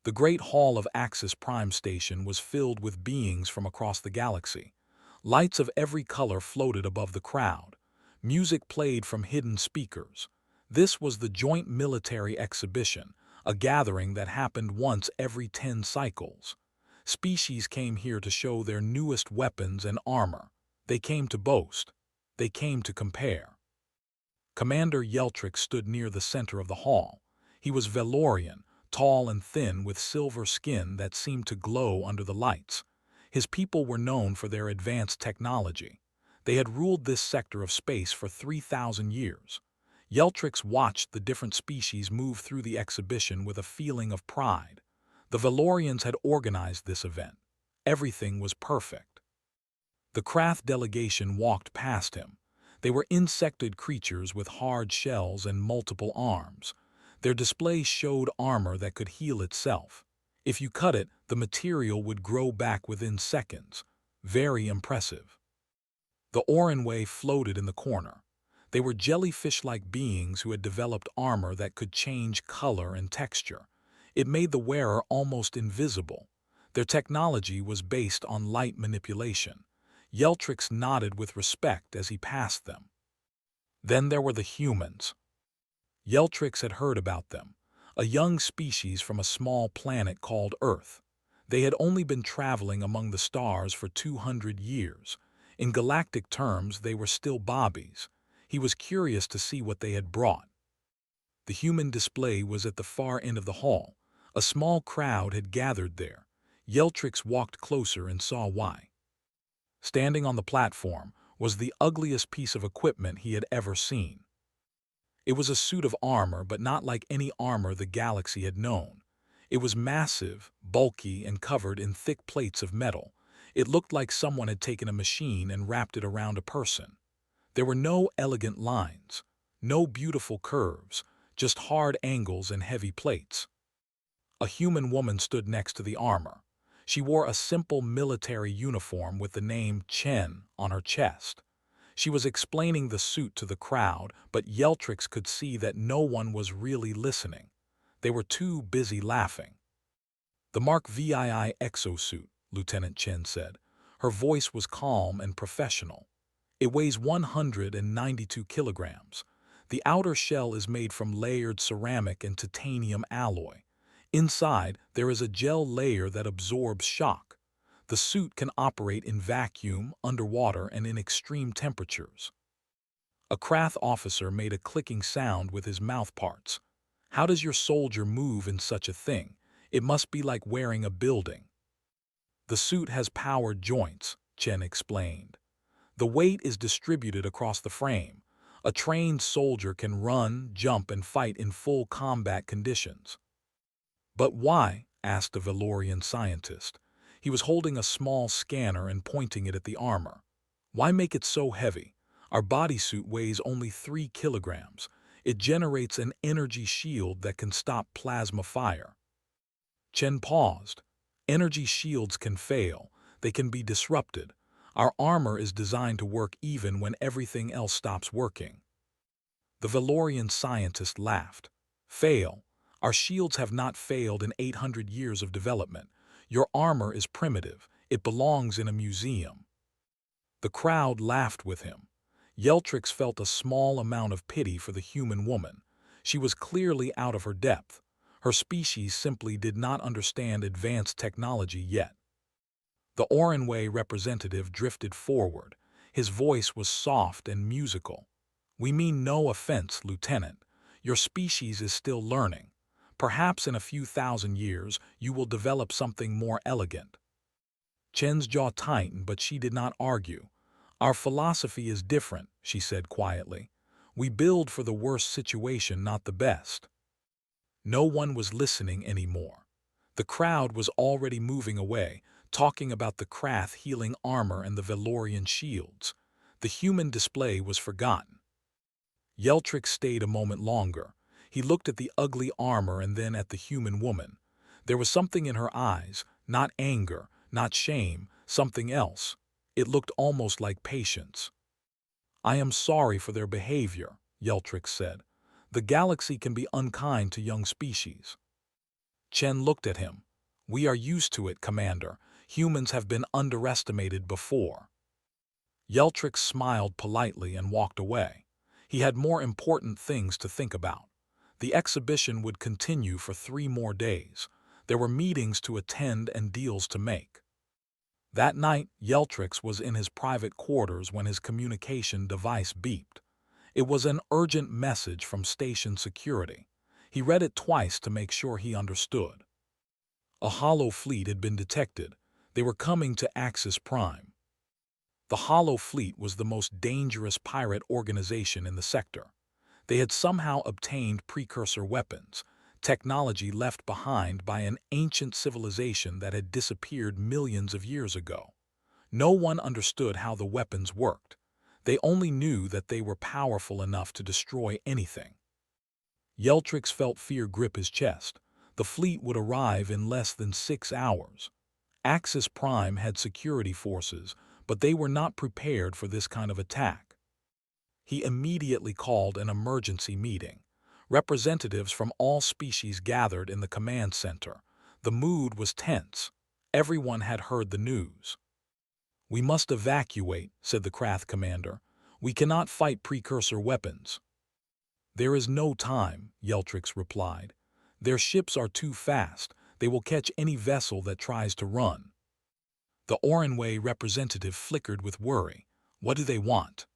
The great hall of Axis Prime Station was filled with beings from across the galaxy. Lights of every color floated above the crowd. Music played from hidden speakers. This was the Joint Military Exhibition, a gathering that happened once every 10 cycles. Species came here to show their newest weapons and armor. They came to boast. They came to compare. Commander Yeltrix stood near the center of the hall. He was Valorian, tall and thin with silver skin that seemed to glow under the lights. His people were known for their advanced technology. They had ruled this sector of space for 3,000 years. Yeltrix watched the different species move through the exhibition with a feeling of pride. The Valorians had organized this event. Everything was perfect. The Krath delegation walked past him. They were insectoid creatures with hard shells and multiple arms. Their display showed armor that could heal itself. If you cut it, the material would grow back within seconds. Very impressive. The Orenway floated in the corner. They were jellyfish-like beings who had developed armor that could change color and texture. It made the wearer almost invisible. Their technology was based on light manipulation. Yeltrix nodded with respect as he passed them. Then there were the humans. Yeltrix had heard about them, a young species from a small planet called Earth. They had only been traveling among the stars for 200 years. In galactic terms, they were still bobbies. He was curious to see what they had brought. The human display was at the far end of the hall. A small crowd had gathered there. Yeltrix walked closer and saw why. Standing on the platform was the ugliest piece of equipment he had ever seen. It was a suit of armor, but not like any armor the galaxy had known. It was massive, bulky, and covered in thick plates of metal. It looked like someone had taken a machine and wrapped it around a person. There were no elegant lines, no beautiful curves, just hard angles and heavy plates. A human woman stood next to the armor. She wore a simple military uniform with the name Chen on her chest. She was explaining the suit to the crowd, but Yeltrix could see that no one was really listening. They were too busy laughing. "The Mark VII exosuit," Lieutenant Chen said. Her voice was calm and professional. "It weighs 192 kilograms. The outer shell is made from layered ceramic and titanium alloy. Inside, there is a gel layer that absorbs shock. The suit can operate in vacuum, underwater, and in extreme temperatures." A Krath officer made a clicking sound with his mouth parts. "How does your soldier move in such a thing? It must be like wearing a building." "The suit has powered joints," Chen explained. "The weight is distributed across the frame. A trained soldier can run, jump, and fight in full combat conditions." "But why?" asked a Valorian scientist. He was holding a small scanner and pointing it at the armor. "Why make it so heavy? Our bodysuit weighs only 3 kilograms. It generates an energy shield that can stop plasma fire." Chen paused. "Energy shields can fail. They can be disrupted. Our armor is designed to work even when everything else stops working." The Valorian scientist laughed. "Fail? Our shields have not failed in 800 years of development. Your armor is primitive. It belongs in a museum." The crowd laughed with him. Yeltrix felt a small amount of pity for the human woman. She was clearly out of her depth. Her species simply did not understand advanced technology yet. The Orenway representative drifted forward. His voice was soft and musical. "We mean no offense, Lieutenant. Your species is still learning. Perhaps in a few thousand years you will develop something more elegant." Chen's jaw tightened, but she did not argue. "Our philosophy is different," she said quietly. "We build for the worst situation, not the best." No one was listening anymore. The crowd was already moving away, talking about the Krath healing armor and the Valorian shields. The human display was forgotten. Yeltrix stayed a moment longer. He looked at the ugly armor and then at the human woman. There was something in her eyes, not anger, not shame, something else. It looked almost like patience. "I am sorry for their behavior," Yeltrix said. "The galaxy can be unkind to young species." Chen looked at him. "We are used to it, Commander. Humans have been underestimated before." Yeltrix smiled politely and walked away. He had more important things to think about. The exhibition would continue for 3 more days. There were meetings to attend and deals to make. That night, Yeltrix was in his private quarters when his communication device beeped. It was an urgent message from station security. He read it twice to make sure he understood. A hollow fleet had been detected. They were coming to Axis Prime. The Hollow Fleet was the most dangerous pirate organization in the sector. They had somehow obtained precursor weapons, technology left behind by an ancient civilization that had disappeared millions of years ago. No one understood how the weapons worked. They only knew that they were powerful enough to destroy anything. Yeltrix felt fear grip his chest. The fleet would arrive in less than 6 hours. Axis Prime had security forces, but they were not prepared for this kind of attack. He immediately called an emergency meeting. Representatives from all species gathered in the command center. The mood was tense. Everyone had heard the news. "We must evacuate," said the Krath commander. "We cannot fight precursor weapons." "There is no time," Yeltrix replied. "Their ships are too fast. They will catch any vessel that tries to run." The Orenway representative flickered with worry. "What do they want?"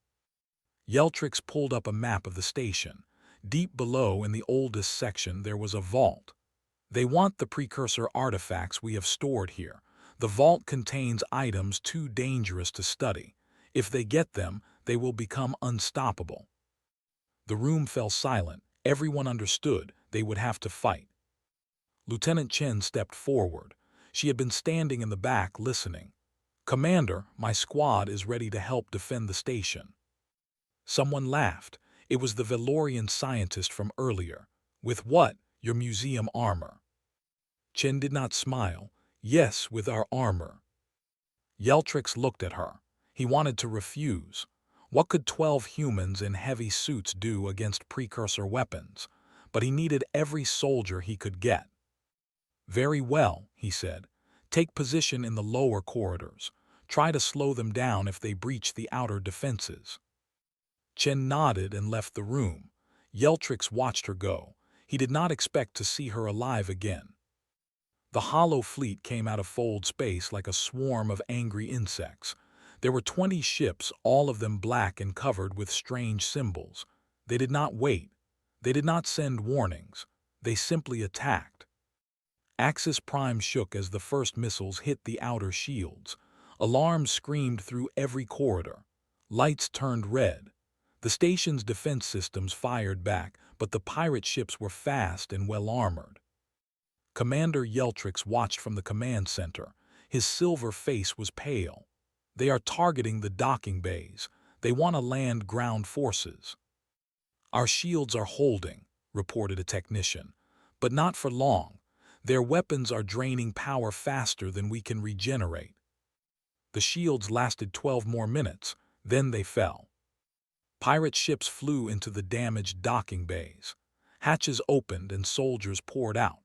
Yeltrix pulled up a map of the station. Deep below in the oldest section there was a vault. "They want the precursor artifacts we have stored here. The vault contains items too dangerous to study. If they get them, they will become unstoppable." The room fell silent. Everyone understood they would have to fight. Lieutenant Chen stepped forward. She had been standing in the back listening. "Commander, my squad is ready to help defend the station." Someone laughed. It was the Valorian scientist from earlier. "With what? Your museum armor?" Chen did not smile. "Yes, with our armor." Yeltrix looked at her. He wanted to refuse. What could 12 humans in heavy suits do against precursor weapons? But he needed every soldier he could get. "Very well," he said. "Take position in the lower corridors. Try to slow them down if they breach the outer defenses." Chen nodded and left the room. Yeltrix watched her go. He did not expect to see her alive again. The Hollow Fleet came out of Fold space like a swarm of angry insects. There were 20 ships, all of them black and covered with strange symbols. They did not wait. They did not send warnings. They simply attacked. Axis Prime shook as the first missiles hit the outer shields. Alarms screamed through every corridor. Lights turned red. The station's defense systems fired back, but the pirate ships were fast and well-armored. Commander Yeltrix watched from the command center. His silver face was pale. "They are targeting the docking bays. They want to land ground forces." "Our shields are holding," reported a technician. "But not for long. Their weapons are draining power faster than we can regenerate." The shields lasted 12 more minutes, then they fell. Pirate ships flew into the damaged docking bays. Hatches opened and soldiers poured out.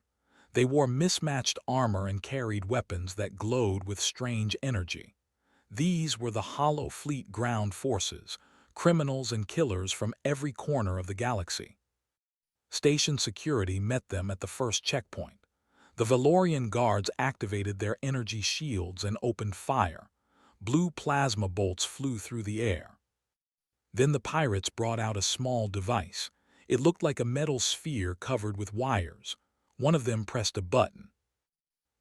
They wore mismatched armor and carried weapons that glowed with strange energy. These were the Hollow Fleet ground forces, criminals and killers from every corner of the galaxy. Station security met them at the first checkpoint. The Valorian guards activated their energy shields and opened fire. Blue plasma bolts flew through the air. Then the pirates brought out a small device. It looked like a metal sphere covered with wires. One of them pressed a button.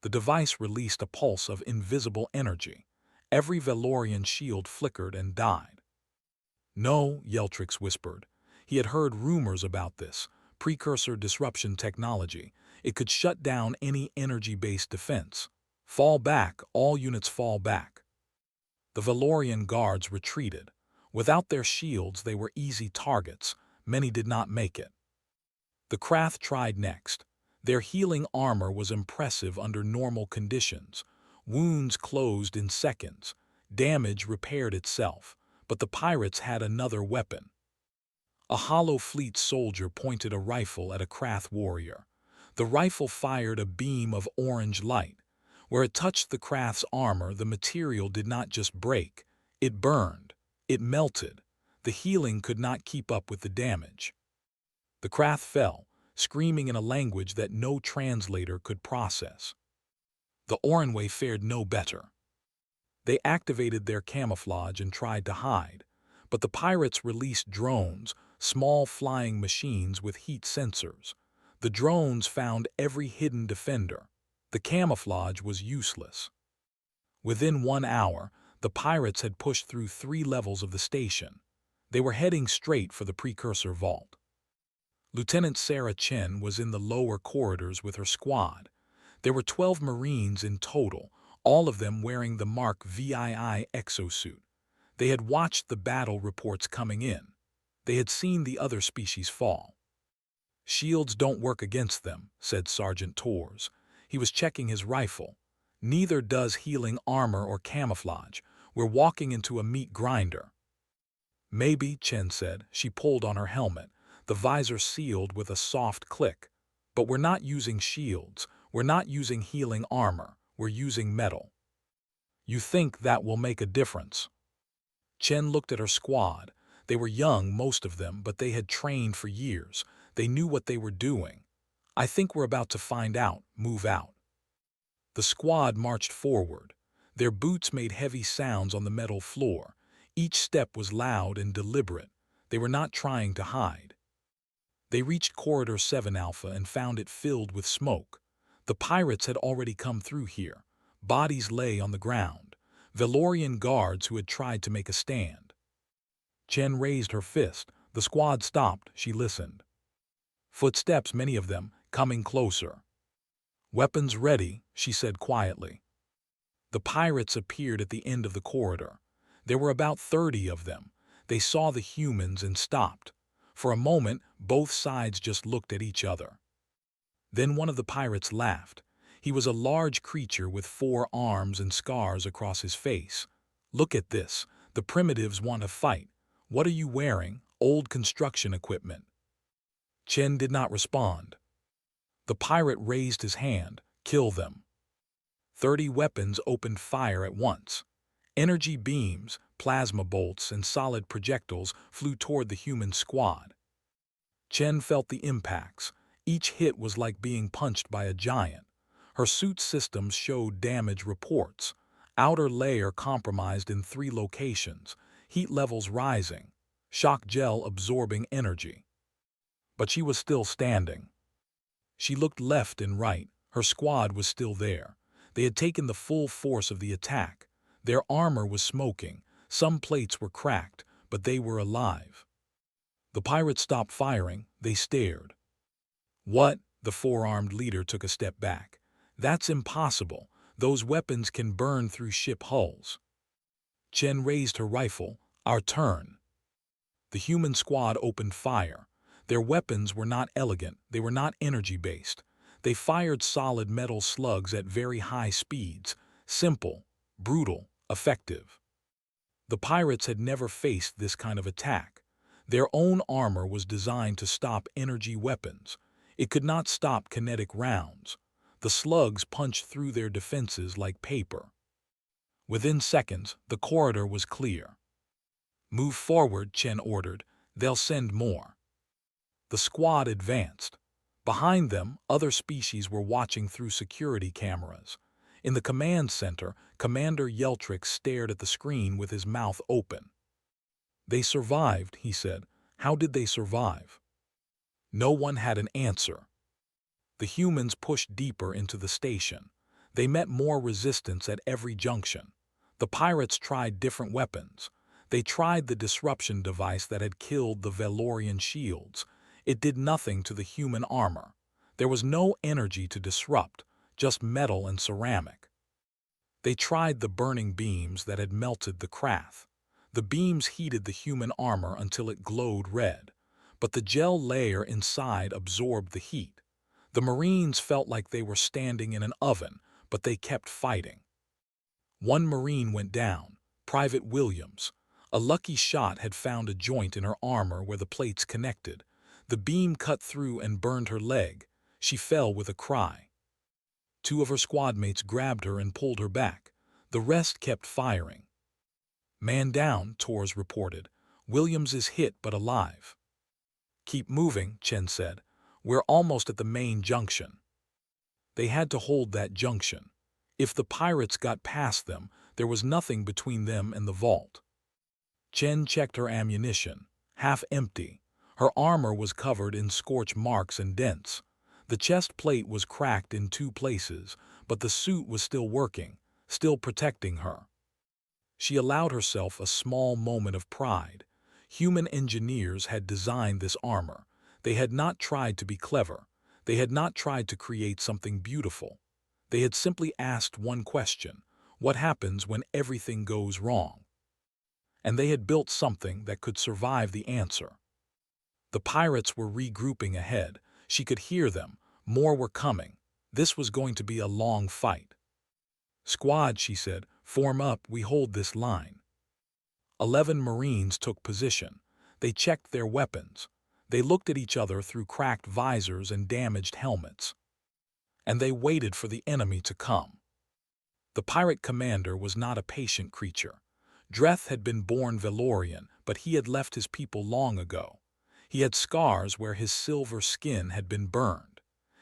The device released a pulse of invisible energy. Every Valorian shield flickered and died. "No," Yeltrix whispered. He had heard rumors about this. Precursor disruption technology. It could shut down any energy-based defense. "Fall back, all units fall back." The Valorian guards retreated. Without their shields, they were easy targets. Many did not make it. The Krath tried next. Their healing armor was impressive under normal conditions. Wounds closed in seconds. Damage repaired itself. But the pirates had another weapon. A Hollow Fleet soldier pointed a rifle at a Krath warrior. The rifle fired a beam of orange light. Where it touched the craft's armor, the material did not just break. It burned. It melted. The healing could not keep up with the damage. The craft fell, screaming in a language that no translator could process. The Oranway fared no better. They activated their camouflage and tried to hide, but the pirates released drones, small flying machines with heat sensors. The drones found every hidden defender. The camouflage was useless. Within 1 hour, the pirates had pushed through 3 levels of the station. They were heading straight for the precursor vault. Lieutenant Sarah Chen was in the lower corridors with her squad. There were 12 Marines in total, all of them wearing the Mark VII exosuit. They had watched the battle reports coming in. They had seen the other species fall. "Shields don't work against them," said Sergeant Torres. He was checking his rifle. "Neither does healing armor or camouflage. We're walking into a meat grinder." "Maybe," Chen said. She pulled on her helmet. The visor sealed with a soft click. "But we're not using shields. We're not using healing armor. We're using metal." "You think that will make a difference?" Chen looked at her squad. They were young, most of them, but they had trained for years. They knew what they were doing. "I think we're about to find out. Move out." The squad marched forward. Their boots made heavy sounds on the metal floor. Each step was loud and deliberate. They were not trying to hide. They reached Corridor 7 Alpha and found it filled with smoke. The pirates had already come through here. Bodies lay on the ground. Valorian guards who had tried to make a stand. Chen raised her fist. The squad stopped. She listened. Footsteps, many of them, coming closer. "Weapons ready," she said quietly. The pirates appeared at the end of the corridor. There were about 30 of them. They saw the humans and stopped. For a moment, both sides just looked at each other. Then one of the pirates laughed. He was a large creature with 4 arms and scars across his face. "Look at this. The primitives want to fight. What are you wearing? Old construction equipment." Chen did not respond. The pirate raised his hand. "Kill them." 30 weapons opened fire at once. Energy beams, plasma bolts, and solid projectiles flew toward the human squad. Chen felt the impacts. Each hit was like being punched by a giant. Her suit systems showed damage reports. Outer layer compromised in 3 locations. Heat levels rising. Shock gel absorbing energy. But she was still standing. She looked left and right. Her squad was still there. They had taken the full force of the attack. Their armor was smoking. Some plates were cracked, but they were alive. The pirates stopped firing. They stared. "What?" The 4-armed leader took a step back. "That's impossible. Those weapons can burn through ship hulls." Chen raised her rifle. "Our turn." The human squad opened fire. Their weapons were not elegant. They were not energy-based. They fired solid metal slugs at very high speeds. Simple, brutal, effective. The pirates had never faced this kind of attack. Their own armor was designed to stop energy weapons. It could not stop kinetic rounds. The slugs punched through their defenses like paper. Within seconds, the corridor was clear. "Move forward," Chen ordered. "They'll send more." The squad advanced. Behind them, other species were watching through security cameras. In the command center, Commander Yeltrix stared at the screen with his mouth open. "They survived," he said. "How did they survive?" No one had an answer. The humans pushed deeper into the station. They met more resistance at every junction. The pirates tried different weapons. They tried the disruption device that had killed the Valorian shields. It did nothing to the human armor. There was no energy to disrupt, just metal and ceramic. They tried the burning beams that had melted the craft. The beams heated the human armor until it glowed red. But the gel layer inside absorbed the heat. The Marines felt like they were standing in an oven, but they kept fighting. One Marine went down, Private Williams. A lucky shot had found a joint in her armor where the plates connected. The beam cut through and burned her leg. She fell with a cry. Two of her squadmates grabbed her and pulled her back. The rest kept firing. "Man down," Torres reported. "Williams is hit but alive." "Keep moving," Chen said. "We're almost at the main junction." They had to hold that junction. If the pirates got past them, there was nothing between them and the vault. Chen checked her ammunition. Half empty. Her armor was covered in scorch marks and dents. The chest plate was cracked in 2 places, but the suit was still working, still protecting her. She allowed herself a small moment of pride. Human engineers had designed this armor. They had not tried to be clever. They had not tried to create something beautiful. They had simply asked one question: what happens when everything goes wrong? And they had built something that could survive the answer. The pirates were regrouping ahead. She could hear them. More were coming. This was going to be a long fight. "Squad," she said, "form up, we hold this line." 11 Marines took position. They checked their weapons. They looked at each other through cracked visors and damaged helmets. And they waited for the enemy to come. The pirate commander was not a patient creature. Dreth had been born Valorian, but he had left his people long ago. He had scars where his silver skin had been burned.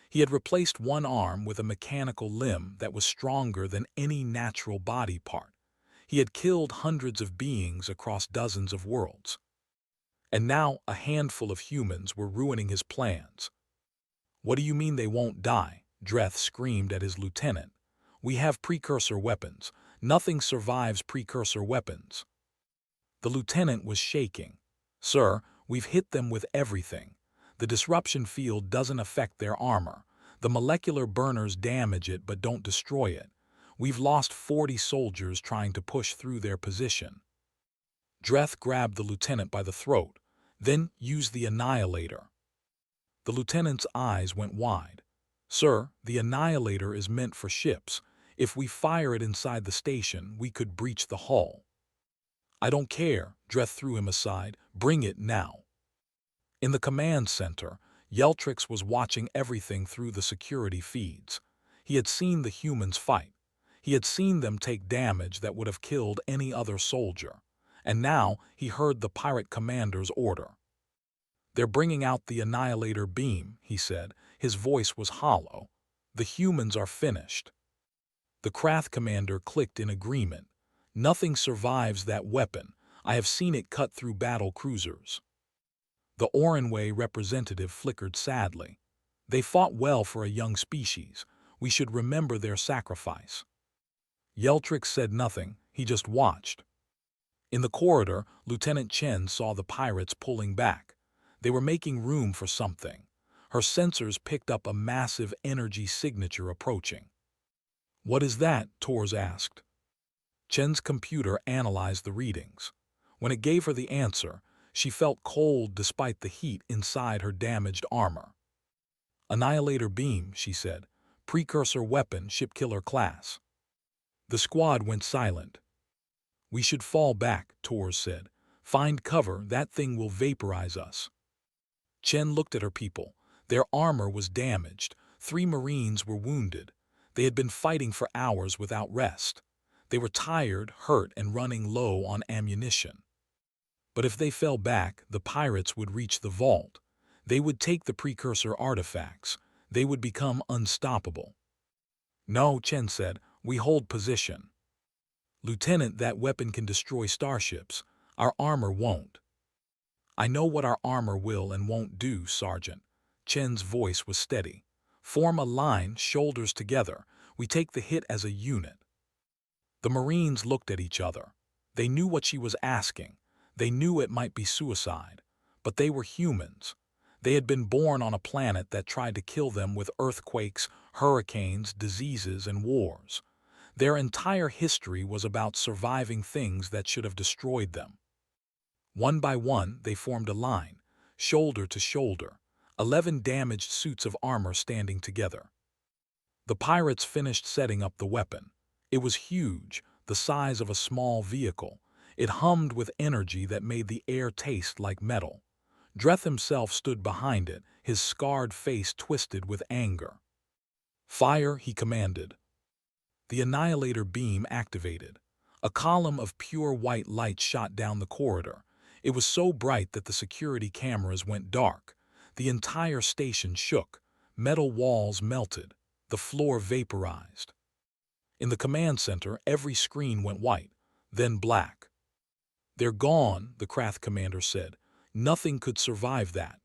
He had replaced one arm with a mechanical limb that was stronger than any natural body part. He had killed hundreds of beings across dozens of worlds. And now a handful of humans were ruining his plans. "What do you mean they won't die?" Dreth screamed at his lieutenant. "We have precursor weapons. Nothing survives precursor weapons." The lieutenant was shaking. "Sir, we've hit them with everything. The disruption field doesn't affect their armor. The molecular burners damage it but don't destroy it. We've lost 40 soldiers trying to push through their position." Dreth grabbed the lieutenant by the throat. "Then use the annihilator." The lieutenant's eyes went wide. "Sir, the annihilator is meant for ships. If we fire it inside the station, we could breach the hull." "I don't care," Dreth threw him aside. "Bring it now." In the command center, Yeltrix was watching everything through the security feeds. He had seen the humans fight. He had seen them take damage that would have killed any other soldier. And now he heard the pirate commander's order. "They're bringing out the annihilator beam," he said. His voice was hollow. "The humans are finished." The Krath commander clicked in agreement. "Nothing survives that weapon. I have seen it cut through battle cruisers." The Orenway representative flickered sadly. "They fought well for a young species. We should remember their sacrifice." Yeltrix said nothing. He just watched. In the corridor, Lieutenant Chen saw the pirates pulling back. They were making room for something. Her sensors picked up a massive energy signature approaching. "What is that?" Torres asked. Chen's computer analyzed the readings. When it gave her the answer, she felt cold despite the heat inside her damaged armor. "Annihilator beam," she said. "Precursor weapon, shipkiller class." The squad went silent. "We should fall back," Torres said. "Find cover, that thing will vaporize us." Chen looked at her people. Their armor was damaged. 3 Marines were wounded. They had been fighting for hours without rest. They were tired, hurt, and running low on ammunition. But if they fell back, the pirates would reach the vault. They would take the precursor artifacts. They would become unstoppable. "No," Chen said. "We hold position." "Lieutenant, that weapon can destroy starships. Our armor won't." "I know what our armor will and won't do, Sergeant." Chen's voice was steady. "Form a line, shoulders together. We take the hit as a unit." The Marines looked at each other. They knew what she was asking. They knew it might be suicide. But they were humans. They had been born on a planet that tried to kill them with earthquakes, hurricanes, diseases, and wars. Their entire history was about surviving things that should have destroyed them. One by one, they formed a line, shoulder to shoulder, 11 damaged suits of armor standing together. The pirates finished setting up the weapon. It was huge, the size of a small vehicle. It hummed with energy that made the air taste like metal. Dreth himself stood behind it, his scarred face twisted with anger. "Fire," he commanded. The annihilator beam activated. A column of pure white light shot down the corridor. It was so bright that the security cameras went dark. The entire station shook. Metal walls melted. The floor vaporized. In the command center, every screen went white, then black. "They're gone," the Krath commander said. "Nothing could survive that."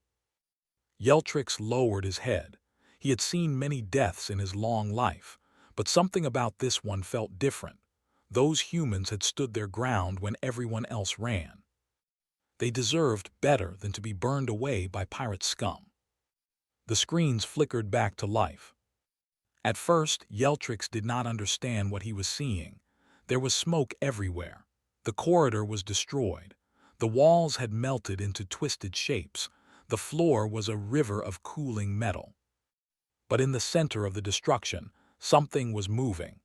Yeltrix lowered his head. He had seen many deaths in his long life, but something about this one felt different. Those humans had stood their ground when everyone else ran. They deserved better than to be burned away by pirate scum. The screens flickered back to life. At first, Yeltrix did not understand what he was seeing. There was smoke everywhere. The corridor was destroyed. The walls had melted into twisted shapes. The floor was a river of cooling metal. But in the center of the destruction, something was moving.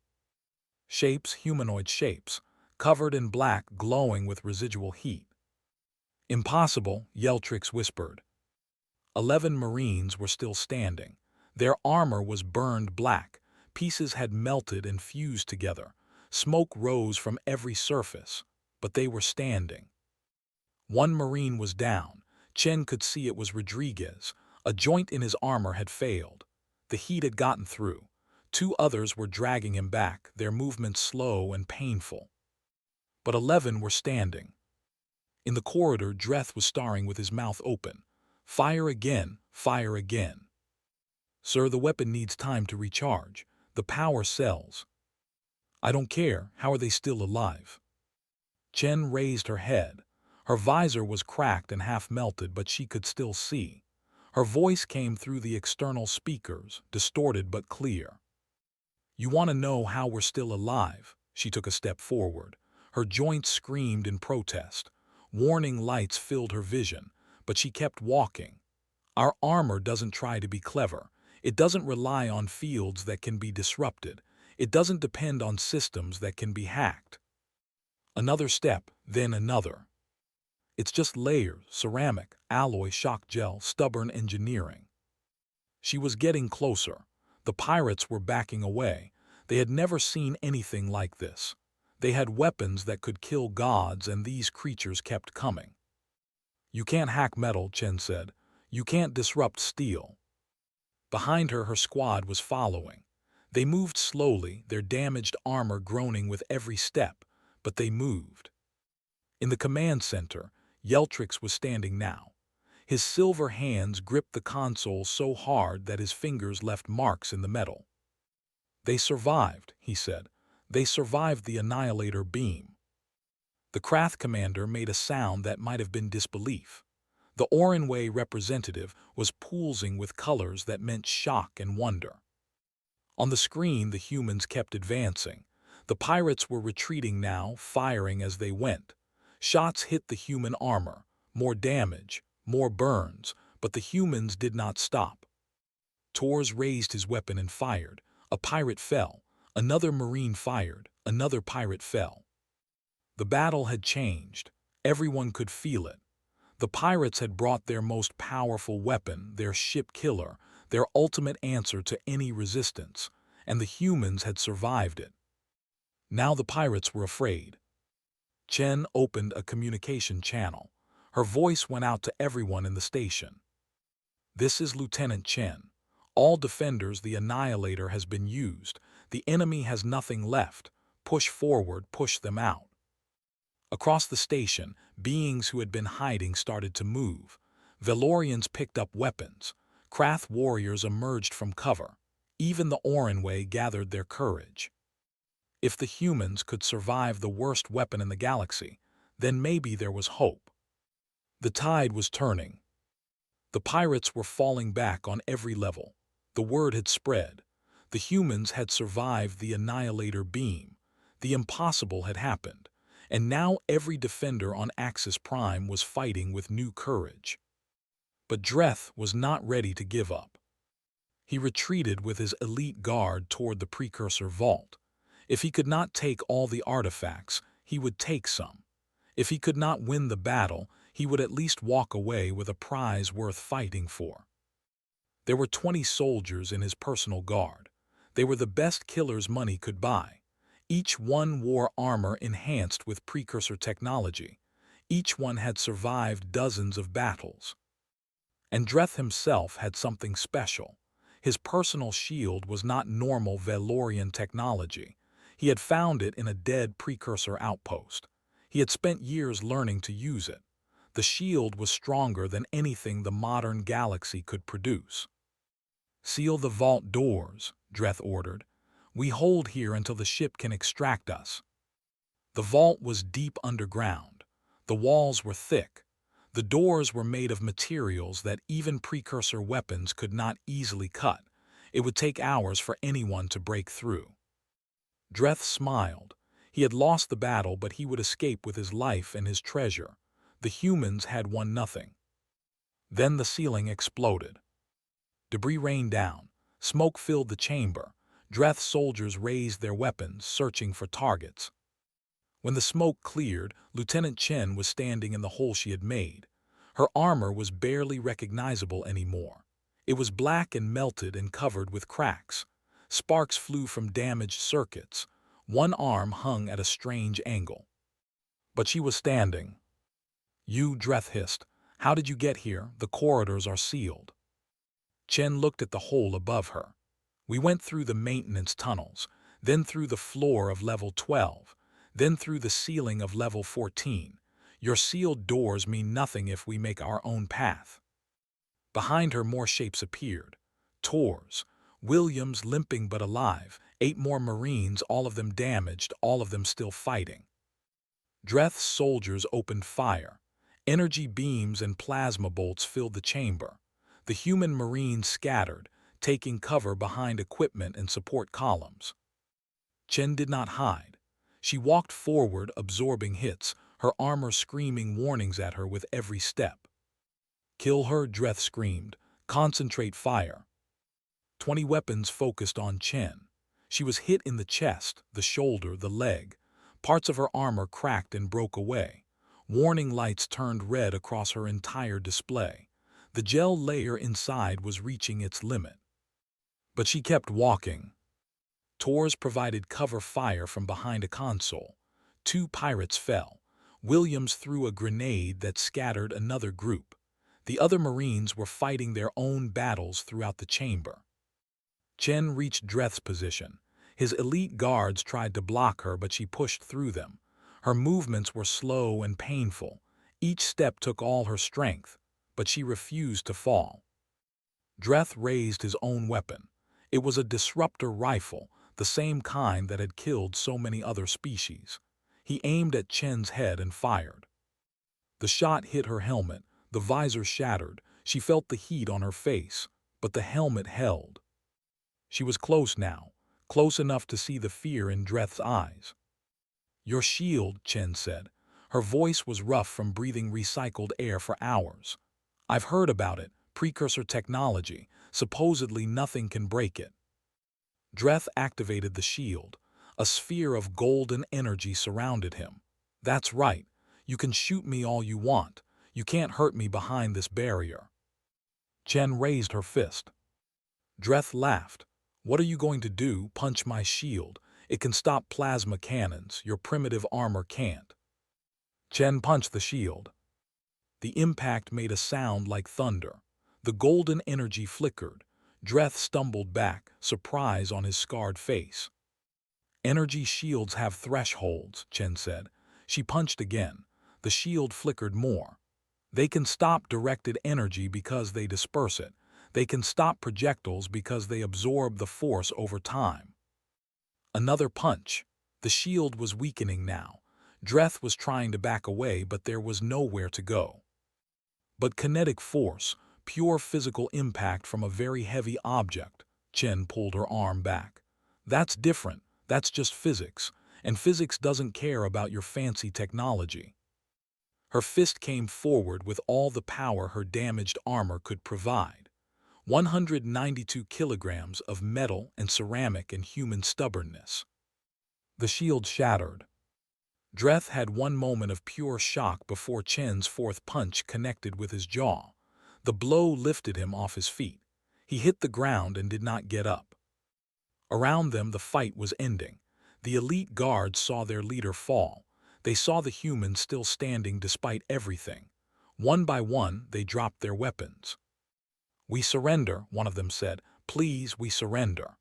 Shapes, humanoid shapes, covered in black, glowing with residual heat. "Impossible," Yeltrix whispered. 11 Marines were still standing. Their armor was burned black. Pieces had melted and fused together. Smoke rose from every surface, but they were standing. One Marine was down. Chen could see it was Rodriguez. A joint in his armor had failed. The heat had gotten through. 2 others were dragging him back, their movements slow and painful. But 11 were standing. In the corridor, Dreth was staring with his mouth open. "Fire again, fire again." "Sir, the weapon needs time to recharge. The power cells." "I don't care. How are they still alive?" Chen raised her head. Her visor was cracked and half melted, but she could still see. Her voice came through the external speakers, distorted but clear. "You want to know how we're still alive?" She took a step forward. Her joints screamed in protest. Warning lights filled her vision, but she kept walking. "Our armor doesn't try to be clever. It doesn't rely on fields that can be disrupted. It doesn't depend on systems that can be hacked." Another step, then another. "It's just layers, ceramic, alloy, shock gel, stubborn engineering." She was getting closer. The pirates were backing away. They had never seen anything like this. They had weapons that could kill gods, and these creatures kept coming. "You can't hack metal," Chen said. "You can't disrupt steel." Behind her, her squad was following. They moved slowly, their damaged armor groaning with every step, but they moved. In the command center, Yeltrix was standing now. His silver hands gripped the console so hard that his fingers left marks in the metal. "They survived," he said. "They survived the annihilator beam." The Krath commander made a sound that might have been disbelief. The Orenway representative was pulsing with colors that meant shock and wonder. On the screen, the humans kept advancing. The pirates were retreating now, firing as they went. Shots hit the human armor. More damage, more burns, but the humans did not stop. Torres raised his weapon and fired. A pirate fell. Another Marine fired. Another pirate fell. The battle had changed. Everyone could feel it. The pirates had brought their most powerful weapon, their ship killer, their ultimate answer to any resistance, and the humans had survived it. Now the pirates were afraid. Chen opened a communication channel. Her voice went out to everyone in the station. "This is Lieutenant Chen. All defenders, the Annihilator has been used. The enemy has nothing left. Push forward, push them out." Across the station, beings who had been hiding started to move. Velorians picked up weapons. Krath warriors emerged from cover. Even the Orenway gathered their courage. If the humans could survive the worst weapon in the galaxy, then maybe there was hope. The tide was turning. The pirates were falling back on every level. The word had spread. The humans had survived the Annihilator beam. The impossible had happened. And now every defender on Axis Prime was fighting with new courage. But Dreth was not ready to give up. He retreated with his elite guard toward the precursor vault. If he could not take all the artifacts, he would take some. If he could not win the battle, he would at least walk away with a prize worth fighting for. There were 20 soldiers in his personal guard. They were the best killers money could buy. Each one wore armor enhanced with precursor technology. Each one had survived dozens of battles. And Dreth himself had something special. His personal shield was not normal Valorian technology. He had found it in a dead precursor outpost. He had spent years learning to use it. The shield was stronger than anything the modern galaxy could produce. "Seal the vault doors," Dreth ordered. "We hold here until the ship can extract us." The vault was deep underground. The walls were thick. The doors were made of materials that even precursor weapons could not easily cut. It would take hours for anyone to break through. Dreth smiled. He had lost the battle, but he would escape with his life and his treasure. The humans had won nothing. Then the ceiling exploded. Debris rained down. Smoke filled the chamber. Dreth's soldiers raised their weapons, searching for targets. When the smoke cleared, Lieutenant Chen was standing in the hole she had made. Her armor was barely recognizable anymore. It was black and melted and covered with cracks. Sparks flew from damaged circuits. One arm hung at a strange angle. But she was standing. "You," Dreth hissed. "How did you get here? The corridors are sealed." Chen looked at the hole above her. "We went through the maintenance tunnels, then through the floor of level 12. Then through the ceiling of level 14. Your sealed doors mean nothing if we make our own path." Behind her, more shapes appeared. Tors, Williams limping but alive, 8 more Marines, all of them damaged, all of them still fighting. Dreth's soldiers opened fire. Energy beams and plasma bolts filled the chamber. The human Marines scattered, taking cover behind equipment and support columns. Chen did not hide. She walked forward, absorbing hits, her armor screaming warnings at her with every step. "Kill her," Dreth screamed. "Concentrate fire." 20 weapons focused on Chen. She was hit in the chest, the shoulder, the leg. Parts of her armor cracked and broke away. Warning lights turned red across her entire display. The gel layer inside was reaching its limit. But she kept walking. Tors provided cover fire from behind a console. 2 pirates fell. Williams threw a grenade that scattered another group. The other Marines were fighting their own battles throughout the chamber. Chen reached Dreth's position. His elite guards tried to block her, but she pushed through them. Her movements were slow and painful. Each step took all her strength, but she refused to fall. Dreth raised his own weapon. It was a disruptor rifle, the same kind that had killed so many other species. He aimed at Chen's head and fired. The shot hit her helmet. The visor shattered. She felt the heat on her face, but the helmet held. She was close now, close enough to see the fear in Dreth's eyes. "Your shield," Chen said. Her voice was rough from breathing recycled air for hours. "I've heard about it. Precursor technology. Supposedly nothing can break it." Dreth activated the shield. A sphere of golden energy surrounded him. "That's right. You can shoot me all you want. You can't hurt me behind this barrier." Chen raised her fist. Dreth laughed. "What are you going to do? Punch my shield? It can stop plasma cannons. Your primitive armor can't." Chen punched the shield. The impact made a sound like thunder. The golden energy flickered. Dreth stumbled back, surprise on his scarred face. "Energy shields have thresholds," Chen said. She punched again. The shield flickered more. "They can stop directed energy because they disperse it. They can stop projectiles because they absorb the force over time." Another punch. The shield was weakening now. Dreth was trying to back away, but there was nowhere to go. But kinetic force, pure physical impact from a very heavy object. Chen pulled her arm back. "That's different. That's just physics. And physics doesn't care about your fancy technology." Her fist came forward with all the power her damaged armor could provide. 192 kilograms of metal and ceramic and human stubbornness. The shield shattered. Dreth had one moment of pure shock before Chen's fourth punch connected with his jaw. The blow lifted him off his feet. He hit the ground and did not get up. Around them, the fight was ending. The elite guards saw their leader fall. They saw the humans still standing despite everything. One by one, they dropped their weapons. "We surrender," one of them said. "Please, we surrender."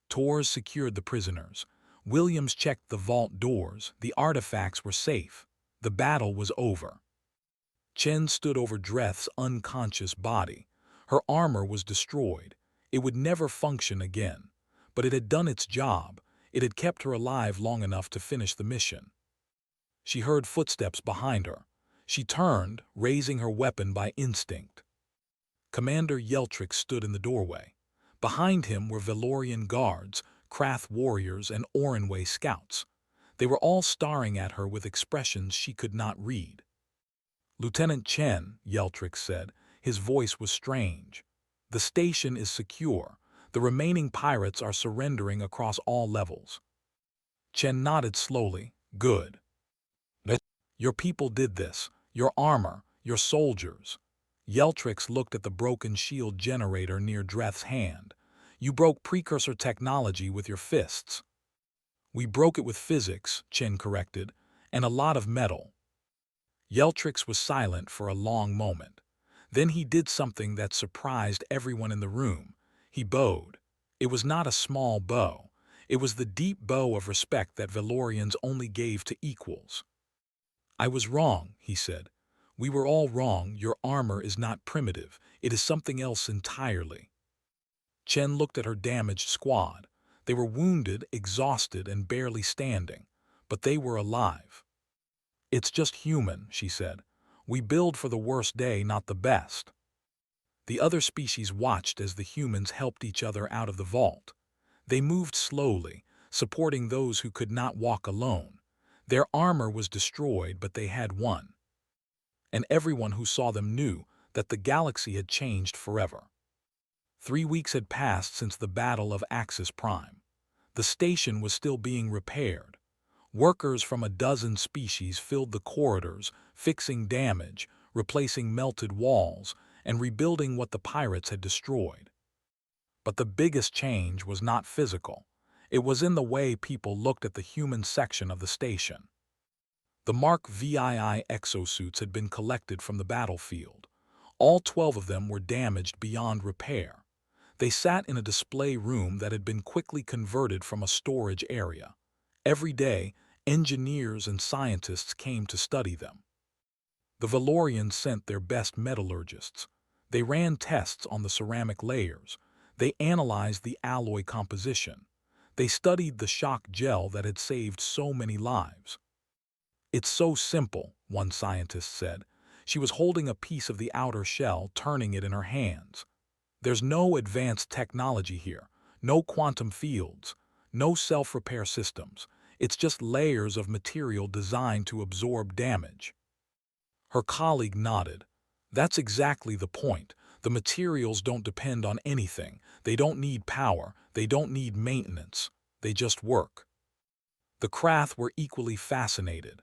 Tors secured the prisoners. Williams checked the vault doors. The artifacts were safe. The battle was over. Chen stood over Dreth's unconscious body. Her armor was destroyed. It would never function again. But it had done its job. It had kept her alive long enough to finish the mission. She heard footsteps behind her. She turned, raising her weapon by instinct. Commander Yeltrix stood in the doorway. Behind him were Valorian guards, Krath warriors, and Orenway scouts. They were all staring at her with expressions she could not read. "Lieutenant Chen," Yeltrix said. His voice was strange. "The station is secure. The remaining pirates are surrendering across all levels." Chen nodded slowly. "Good. Your people did this. Your armor, your soldiers." Yeltrix looked at the broken shield generator near Dreth's hand. "You broke precursor technology with your fists." "We broke it with physics," Chen corrected, "and a lot of metal." Yeltrix was silent for a long moment. Then he did something that surprised everyone in the room. He bowed. It was not a small bow. It was the deep bow of respect that Valorians only gave to equals. "I was wrong," he said. "We were all wrong. Your armor is not primitive. It is something else entirely." Chen looked at her damaged squad. They were wounded, exhausted, and barely standing. But they were alive. "It's just human," she said. "We build for the worst day, not the best." The other species watched as the humans helped each other out of the vault. They moved slowly, supporting those who could not walk alone. Their armor was destroyed, but they had won. And everyone who saw them knew that the galaxy had changed forever. 3 weeks had passed since the Battle of Axis Prime. The station was still being repaired. Workers from a dozen species filled the corridors, fixing damage, replacing melted walls, and rebuilding what the pirates had destroyed. But the biggest change was not physical. It was in the way people looked at the human section of the station. The Mark VII exosuits had been collected from the battlefield. All 12 of them were damaged beyond repair. They sat in a display room that had been quickly converted from a storage area. Every day, engineers and scientists came to study them. The Valorians sent their best metallurgists. They ran tests on the ceramic layers. They analyzed the alloy composition. They studied the shock gel that had saved so many lives. "It's so simple," one scientist said. She was holding a piece of the outer shell, turning it in her hands. "There's no advanced technology here, no quantum fields, no self-repair systems. It's just layers of material designed to absorb damage." Her colleague nodded. "That's exactly the point. The materials don't depend on anything. They don't need power. They don't need maintenance. They just work." The Krath were equally fascinated.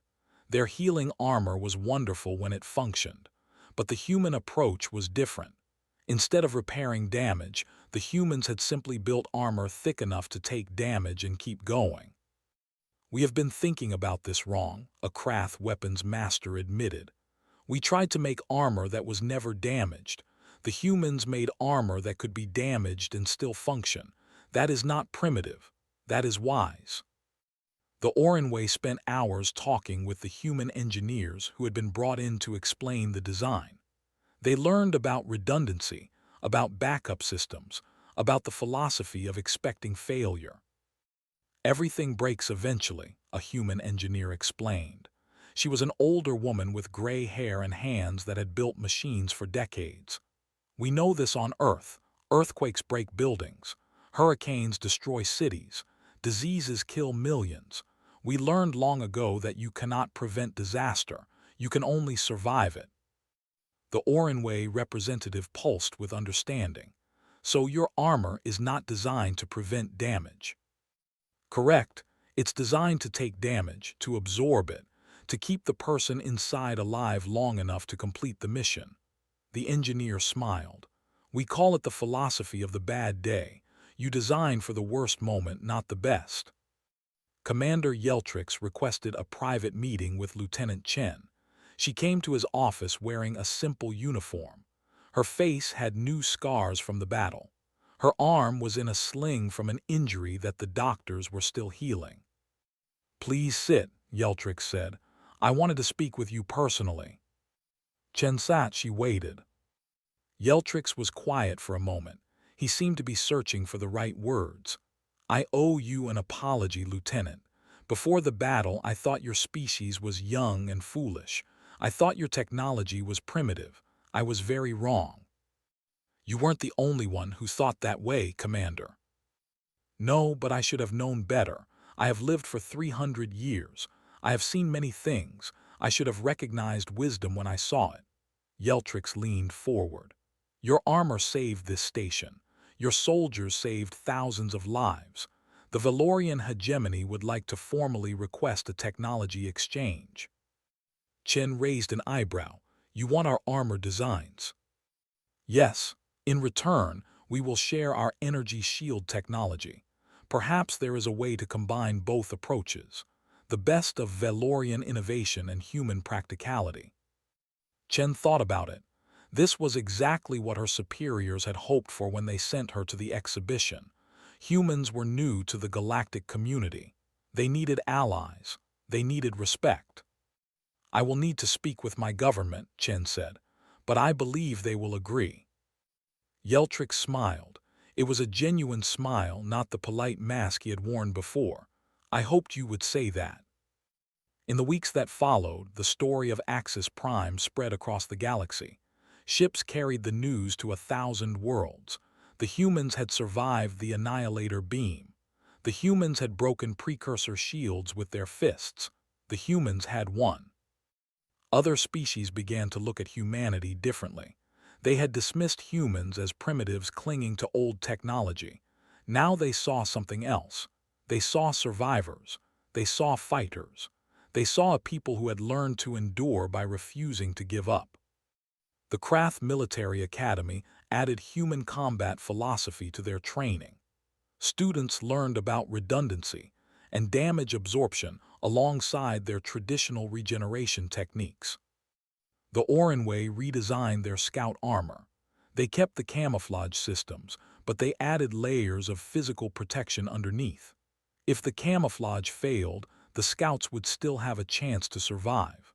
Their healing armor was wonderful when it functioned. But the human approach was different. Instead of repairing damage, the humans had simply built armor thick enough to take damage and keep going. "We have been thinking about this wrong," a Krath weapons master admitted. "We tried to make armor that was never damaged. The humans made armor that could be damaged and still function. That is not primitive. That is wise." The Orenway spent hours talking with the human engineers who had been brought in to explain the design. They learned about redundancy, about backup systems, about the philosophy of expecting failure. "Everything breaks eventually," a human engineer explained. She was an older woman with gray hair and hands that had built machines for decades. "We know this on Earth. Earthquakes break buildings. Hurricanes destroy cities. Diseases kill millions. We learned long ago that you cannot prevent disaster. You can only survive it." The Orenway representative pulsed with understanding. "So your armor is not designed to prevent damage." "Correct. It's designed to take damage, to absorb it, to keep the person inside alive long enough to complete the mission. The engineer smiled. We call it the philosophy of the bad day. You design for the worst moment, not the best. Commander Yeltrix requested a private meeting with Lieutenant Chen. She came to his office wearing a simple uniform. Her face had new scars from the battle. Her arm was in a sling from an injury that the doctors were still healing. "Please sit," Yeltrix said. "I wanted to speak with you personally." Chen sat. She waited. Yeltrix was quiet for a moment. He seemed to be searching for the right words. "I owe you an apology, Lieutenant. Before the battle, I thought your species was young and foolish. I thought your technology was primitive. I was very wrong." "You weren't the only one who thought that way, Commander." "No, but I should have known better. I have lived for 300 years. I have seen many things. I should have recognized wisdom when I saw it." Yeltrix leaned forward. "Your armor saved this station. Your soldiers saved thousands of lives. The Valorian hegemony would like to formally request a technology exchange." Chen raised an eyebrow. "You want our armor designs?" "Yes. In return, we will share our energy shield technology. Perhaps there is a way to combine both approaches. The best of Valorian innovation and human practicality." Chen thought about it. This was exactly what her superiors had hoped for when they sent her to the exhibition. Humans were new to the galactic community. They needed allies. They needed respect. "I will need to speak with my government," Chen said, "but I believe they will agree." Yeltrix smiled. It was a genuine smile, not the polite mask he had worn before. "I hoped you would say that." In the weeks that followed, the story of Axis Prime spread across the galaxy. Ships carried the news to 1,000 worlds. The humans had survived the Annihilator beam. The humans had broken precursor shields with their fists. The humans had won. Other species began to look at humanity differently. They had dismissed humans as primitives clinging to old technology. Now they saw something else. They saw survivors. They saw fighters. They saw a people who had learned to endure by refusing to give up. The Krath Military Academy added human combat philosophy to their training. Students learned about redundancy and damage absorption alongside their traditional regeneration techniques. The Orenway redesigned their scout armor. They kept the camouflage systems, but they added layers of physical protection underneath. If the camouflage failed, the scouts would still have a chance to survive.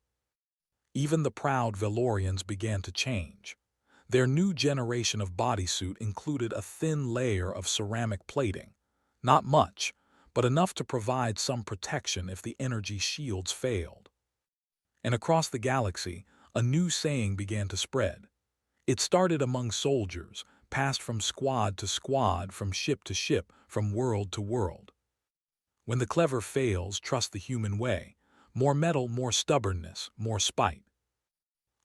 Even the proud Valorians began to change. Their new generation of bodysuit included a thin layer of ceramic plating. Not much, but enough to provide some protection if the energy shields failed. And across the galaxy, a new saying began to spread. It started among soldiers, passed from squad to squad, from ship to ship, from world to world. When the clever fails, trust the human way. More metal, more stubbornness, more spite.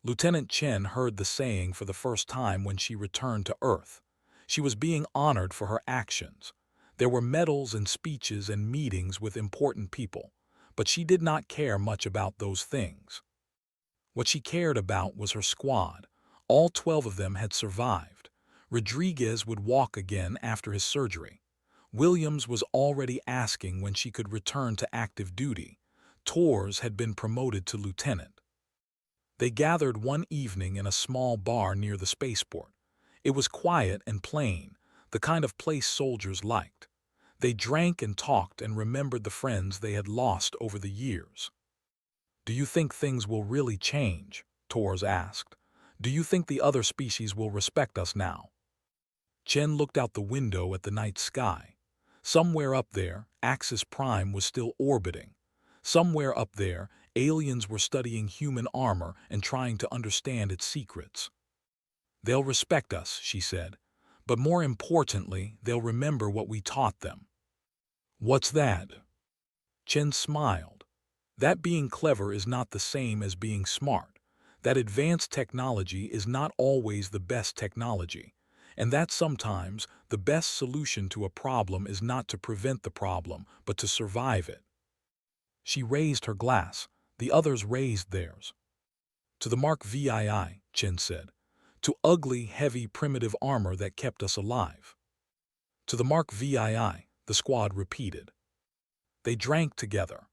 Lieutenant Chen heard the saying for the first time when she returned to Earth. She was being honored for her actions. There were medals and speeches and meetings with important people, but she did not care much about those things. What she cared about was her squad. All 12 of them had survived. Rodriguez would walk again after his surgery. Williams was already asking when she could return to active duty. Torres had been promoted to lieutenant. They gathered one evening in a small bar near the spaceport. It was quiet and plain, the kind of place soldiers liked. They drank and talked and remembered the friends they had lost over the years. "Do you think things will really change?" Torres asked. "Do you think the other species will respect us now?" Chen looked out the window at the night sky. Somewhere up there, Axis Prime was still orbiting. Somewhere up there, aliens were studying human armor and trying to understand its secrets. "They'll respect us," she said. "But more importantly, they'll remember what we taught them." "What's that?" Chen smiled. "That being clever is not the same as being smart. That advanced technology is not always the best technology. And that sometimes the best solution to a problem is not to prevent the problem, but to survive it. She raised her glass. The others raised theirs. "To the Mark VII," Chin said. "To ugly, heavy, primitive armor that kept us alive." "To the Mark VII," the squad repeated. They drank together.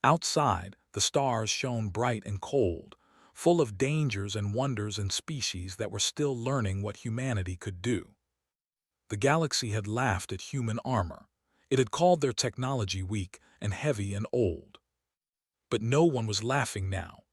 Outside, the stars shone bright and cold, full of dangers and wonders and species that were still learning what humanity could do. The galaxy had laughed at human armor. It had called their technology weak and heavy and old. But no one was laughing now.